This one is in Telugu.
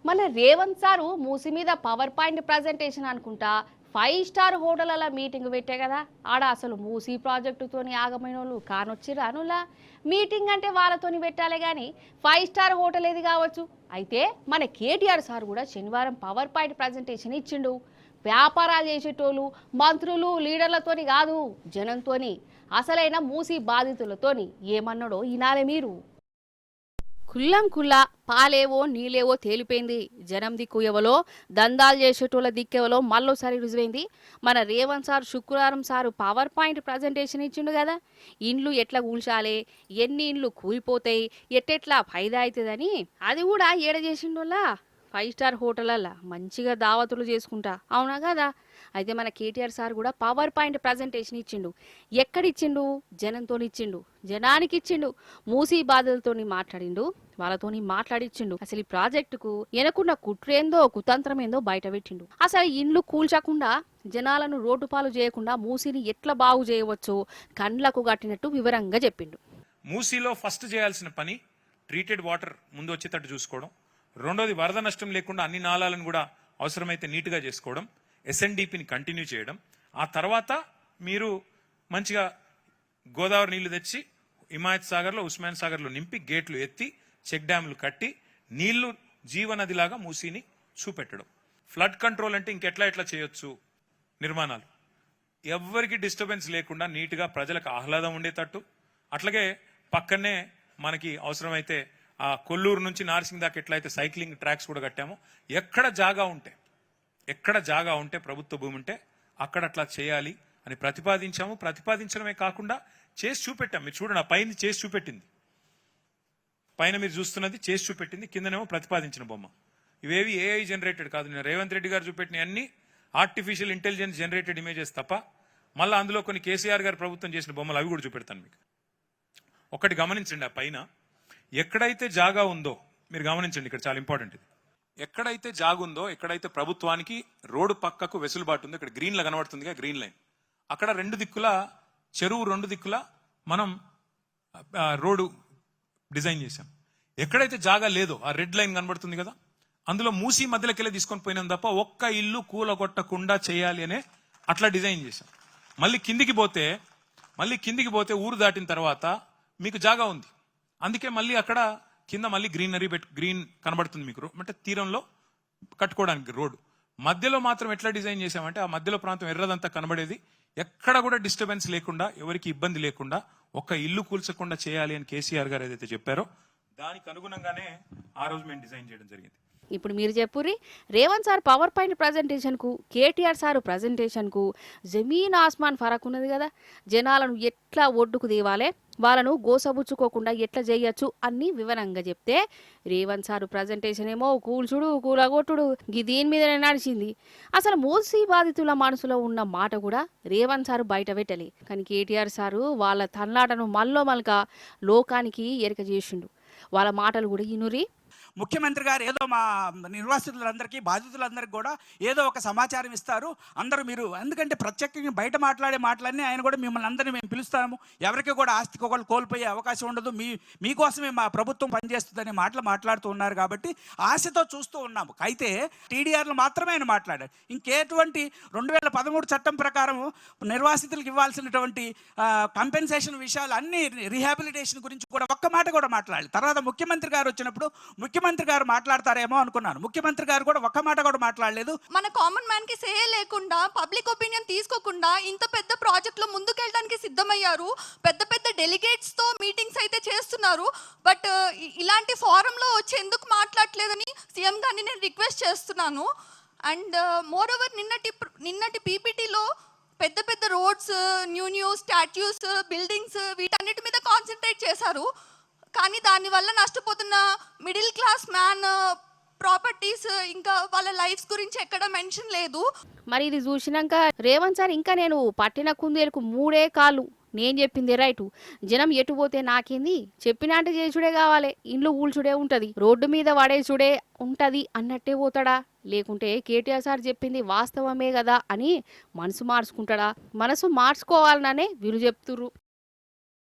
మన రేవంత్ సారు మూసి మీద పవర్ పాయింట్ ప్రజెంటేషన్ అనుకుంటా 5 స్టార్ హోటళ్ల మీటింగ్ పెట్టే కదా. ఆడ అసలు మూసి ప్రాజెక్టుతోని ఆగమైన వాళ్ళు కానొచ్చిర్రు అనులా. మీటింగ్ అంటే వాళ్ళతోని పెట్టాలి కానీ 5 స్టార్ హోటల్ ఏది కావచ్చు. అయితే మన కేటీఆర్ సార్ కూడా శనివారం పవర్ పాయింట్ ప్రజెంటేషన్ ఇచ్చిండు. వ్యాపారాలు చేసేటోళ్ళు మంత్రులు లీడర్లతోని కాదు, జనంతోని, అసలైన మూసి బాధితులతోని. ఏమన్నాడో ఈనాలే మీరు. కుల్లా పాలేవో నీళ్ళేవో తేలిపోయింది. జనం దిక్కు ఎవలో, దందాలు చేసేటోళ్ళ దిక్కెవలో మళ్ళోసారి రుజువైంది. మన రేవంత్ సార్ శుక్రవారం సారు పవర్ పాయింట్ ప్రజెంటేషన్ ఇచ్చిండు కదా. ఇండ్లు ఎట్లా కూల్చాలి, ఎన్ని ఇండ్లు కూలిపోతాయి, ఎట్టెట్లా ఫైదా అవుతుందని అది కూడా ఏడ చేసిండోళ్ళ 5 స్టార్ హోటళ్ళ మంచిగా దావతులు చేసుకుంటా, అవునా కదా. అయితే మన కేటీఆర్ సార్ కూడా పవర్ పాయింట్ ప్రజెంటేషన్ ఇచ్చిండు. ఎక్కడిచ్చిండు? జనంతో ఇచ్చిండు, జనానికి ఇచ్చిండు. మూసీ బాధలతోని మాట్లాడిండు, వాళ్ళతోని మాట్లాడిచ్చిండు. అసలు ఈ ప్రాజెక్టుకు ఎనకున్న కుట్రేందో కుతంత్రమేందో బయట పెట్టిండు. అసలు ఇండ్లు కూల్చకుండా జనాలను రోడ్డు పాలు చేయకుండా మూసీని ఎట్లా బాగు చేయవచ్చో కండ్లకు కట్టినట్టు వివరంగా చెప్పిండు. మూసీలో ఫస్ట్ చేయాల్సిన పని ట్రీటెడ్ వాటర్ ముందు వచ్చేటట్టు చూసుకోవడం. రెండోది వరద నష్టం లేకుండా అన్ని నాళాలను కూడా అవసరమైతే నీట్గా చేసుకోవడం. ఎస్ఎన్డిపిని కంటిన్యూ చేయడం. ఆ తర్వాత మీరు మంచిగా గోదావరి నీళ్లు తెచ్చి హిమాయత్ సాగర్లో, ఉస్మాన్ సాగర్లో నింపి గేట్లు ఎత్తి చెక్ డ్యాములు కట్టి నీళ్లు జీవనదిలాగా మూసీని చూపెట్టడం. ఫ్లడ్ కంట్రోల్ అంటే ఇంకెట్లా చేయొచ్చు నిర్మాణాలు, ఎవ్వరికి డిస్టర్బెన్స్ లేకుండా నీట్గా ప్రజలకు ఆహ్లాదం ఉండేటట్టు. అట్లాగే పక్కనే మనకి అవసరమైతే ఆ కొల్లూరు నుంచి నార్సింగ్ దాకా ఎట్లయితే సైక్లింగ్ ట్రాక్స్ కూడా కట్టామో, ఎక్కడ జాగా ఉంటే ప్రభుత్వ భూమి ఉంటే అక్కడ అట్లా చేయాలి అని ప్రతిపాదించాము. ప్రతిపాదించడమే కాకుండా చేసి చూపెట్టాం. మీరు చూడండి, ఆ పైన చేసి చూపెట్టింది, పైన మీరు చూస్తున్నది చేసి చూపెట్టింది, కిందనేమో ప్రతిపాదించిన బొమ్మ. ఇవేవి ఏఐ జనరేటెడ్ కాదు. నేను రేవంత్ రెడ్డి గారు చూపెట్టిన అన్ని ఆర్టిఫిషియల్ ఇంటెలిజెన్స్ జనరేటెడ్ ఇమేజెస్ తప్ప. మళ్ళీ అందులో కొన్ని కేసీఆర్ గారు ప్రభుత్వం చేసిన బొమ్మలు అవి కూడా చూపెడతాను మీకు. ఒకటి గమనించండి, ఆ పైన ఎక్కడైతే జాగా ఉందో మీరు గమనించండి, ఇక్కడ చాలా ఇంపార్టెంట్ ఇది. ఎక్కడైతే జాగా ఉందో, ఎక్కడైతే ప్రభుత్వానికి రోడ్డు పక్కకు వెసులుబాటు ఉందో, ఇక్కడ గ్రీన్ లా కనబడుతుందిగా, గ్రీన్ లైన్, అక్కడ చెరువు రెండు దిక్కుల మనం రోడ్డు డిజైన్ చేశాం. ఎక్కడైతే జాగా లేదో ఆ రెడ్ లైన్ కనబడుతుంది కదా, అందులో మూసి మధ్యలోకి వెళ్ళి తీసుకొని పోయినాం తప్ప ఒక్క ఇల్లు కూలగొట్టకుండా చేయాలి అనే అట్లా డిజైన్ చేశాం. మళ్ళీ కిందికి పోతే ఊరు దాటిన తర్వాత మీకు జాగా ఉంది. అందుకే మళ్ళీ అక్కడ కింద మళ్ళీ గ్రీన్ కనబడుతుంది మీకు. అంటే తీరంలో కట్టుకోవడానికి రోడ్డు మధ్యలో మాత్రం ఎట్లా డిజైన్ చేసామంటే, ఆ మధ్యలో ప్రాంతం ఎర్రదంతా కనబడేది, ఎక్కడ కూడా డిస్టర్బెన్స్ లేకుండా, ఎవరికి ఇబ్బంది లేకుండా, ఒక్క ఇల్లు కూల్చకుండా చేయాలి అని కేసీఆర్ గారు ఏదైతే చెప్పారో దానికి అనుగుణంగానే ఆ రోజు మేము డిజైన్ చేయడం జరిగింది. ఇప్పుడు మీరు చెప్పుర్రి, రేవంత్ సార్ పవర్ పాయింట్ ప్రజెంటేషన్కు కేటీఆర్ సారు ప్రజెంటేషన్కు జమీన్ ఆస్మాన్ ఫరక్ ఉన్నది కదా. జనాలను ఎట్లా ఒడ్డుకు దేవాలే, వాళ్ళను గోసబుచ్చుకోకుండా ఎట్లా చేయొచ్చు అన్ని వివరంగా చెప్తే, రేవంత్ సారు ప్రజెంటేషన్ ఏమో కూల్చుడు కూలగొట్టుడు దీని మీదనే నడిచింది. అసలు మూసీ బాధితుల మనసులో ఉన్న మాట కూడా రేవంత్ సారు బయట పెట్టలే. కానీ కేటీఆర్ సారు వాళ్ళ తన్లాటను మళ్ళక లోకానికి ఎరక చేసిండు. వాళ్ళ మాటలు కూడా ఇనురి. ముఖ్యమంత్రి గారు ఏదో మా నిర్వాసితులందరికీ, బాధితులందరికీ కూడా ఏదో ఒక సమాచారం ఇస్తారు. అందరూ మీరు, ఎందుకంటే ప్రత్యేకంగా బయట మాట్లాడే మాటలన్నీ ఆయన కూడా మిమ్మల్ని అందరినీ మేము పిలుస్తాము, ఎవరికి కూడా ఆస్తికి ఒకళ్ళు కోల్పోయే అవకాశం ఉండదు, మీకోసమే మా ప్రభుత్వం పనిచేస్తుందనే మాటలు మాట్లాడుతూ ఉన్నారు. కాబట్టి ఆశతో చూస్తూ ఉన్నాము. అయితే టీడీఆర్లు మాత్రమే ఆయన మాట్లాడారు. ఇంకెటువంటి 2013 చట్టం ప్రకారం నిర్వాసితులకు ఇవ్వాల్సినటువంటి కంపెన్సేషన్ విషయాలు అన్ని, రీహాబిలిటేషన్ గురించి కూడా ఒక్క మాట కూడా మాట్లాడాలి. తర్వాత ముఖ్యమంత్రి గారు వచ్చినప్పుడు ముఖ్యమంత్రి గారు మాట్లాడతారేమో అనుకున్నాను. ముఖ్యమంత్రి గారు కూడా ఒక్క మాట కూడా మాట్లాడలేదు. మన కామన్ మ్యాన్ కి సే లేకుండా, పబ్లిక్ ఒపీనియన్ తీసుకోకుండా ఇంత పెద్ద ప్రాజెక్ట్ లో ముందుకెళ్ళడానికి సిద్ధమయ్యారు. పెద్ద పెద్ద డెలిగేట్స్ తో మీటింగ్స్ అయితే చేస్తున్నారు. బట్ ఇలాంటి ఫారం లో వచ్చి ఎందుకు మాట్లాడలేదని సీఎం గారిని నేను రిక్వెస్ట్ చేస్తున్నాను. అండ్ మోర్ ఓవర్ నిన్నటి పీపీటీలో పెద్ద పెద్ద రోడ్స్, న్యూ స్టాట్యూస్, బిల్డింగ్స్, వీటన్నిటి మీద కాన్సన్ట్రేట్ చేశారు. కానీ దానివల్ల నష్టపోతున్న మిడిల్ క్లాస్ మ్యాన్ ప్రాపర్టీస్, ఇంకా వాళ్ళ లైఫ్స్ గురించి ఎక్కడ మెన్షన్ లేదు. మరి ఇది చూసినాక రేవంత్ సార్ ఇంకా నేను పట్టిన కుందేలకు 3 కాళ్ళు, నేను చెప్పింది రైటు, జనం ఎటు పోతే నాకేంది, చెప్పినట్టు చేసుడే కావాలి, ఇండ్లు ఊల్చుడే ఉంటది, రోడ్డు మీద పడేసుడే ఉంటది అన్నట్టే పోతాడా, లేకుంటే కేటీఆర్ సార్ చెప్పింది వాస్తవమే కదా అని మనసు మార్చుకుంటాడా? మనసు మార్చుకోవాలనే వీళ్ళు చెప్తుర్రు.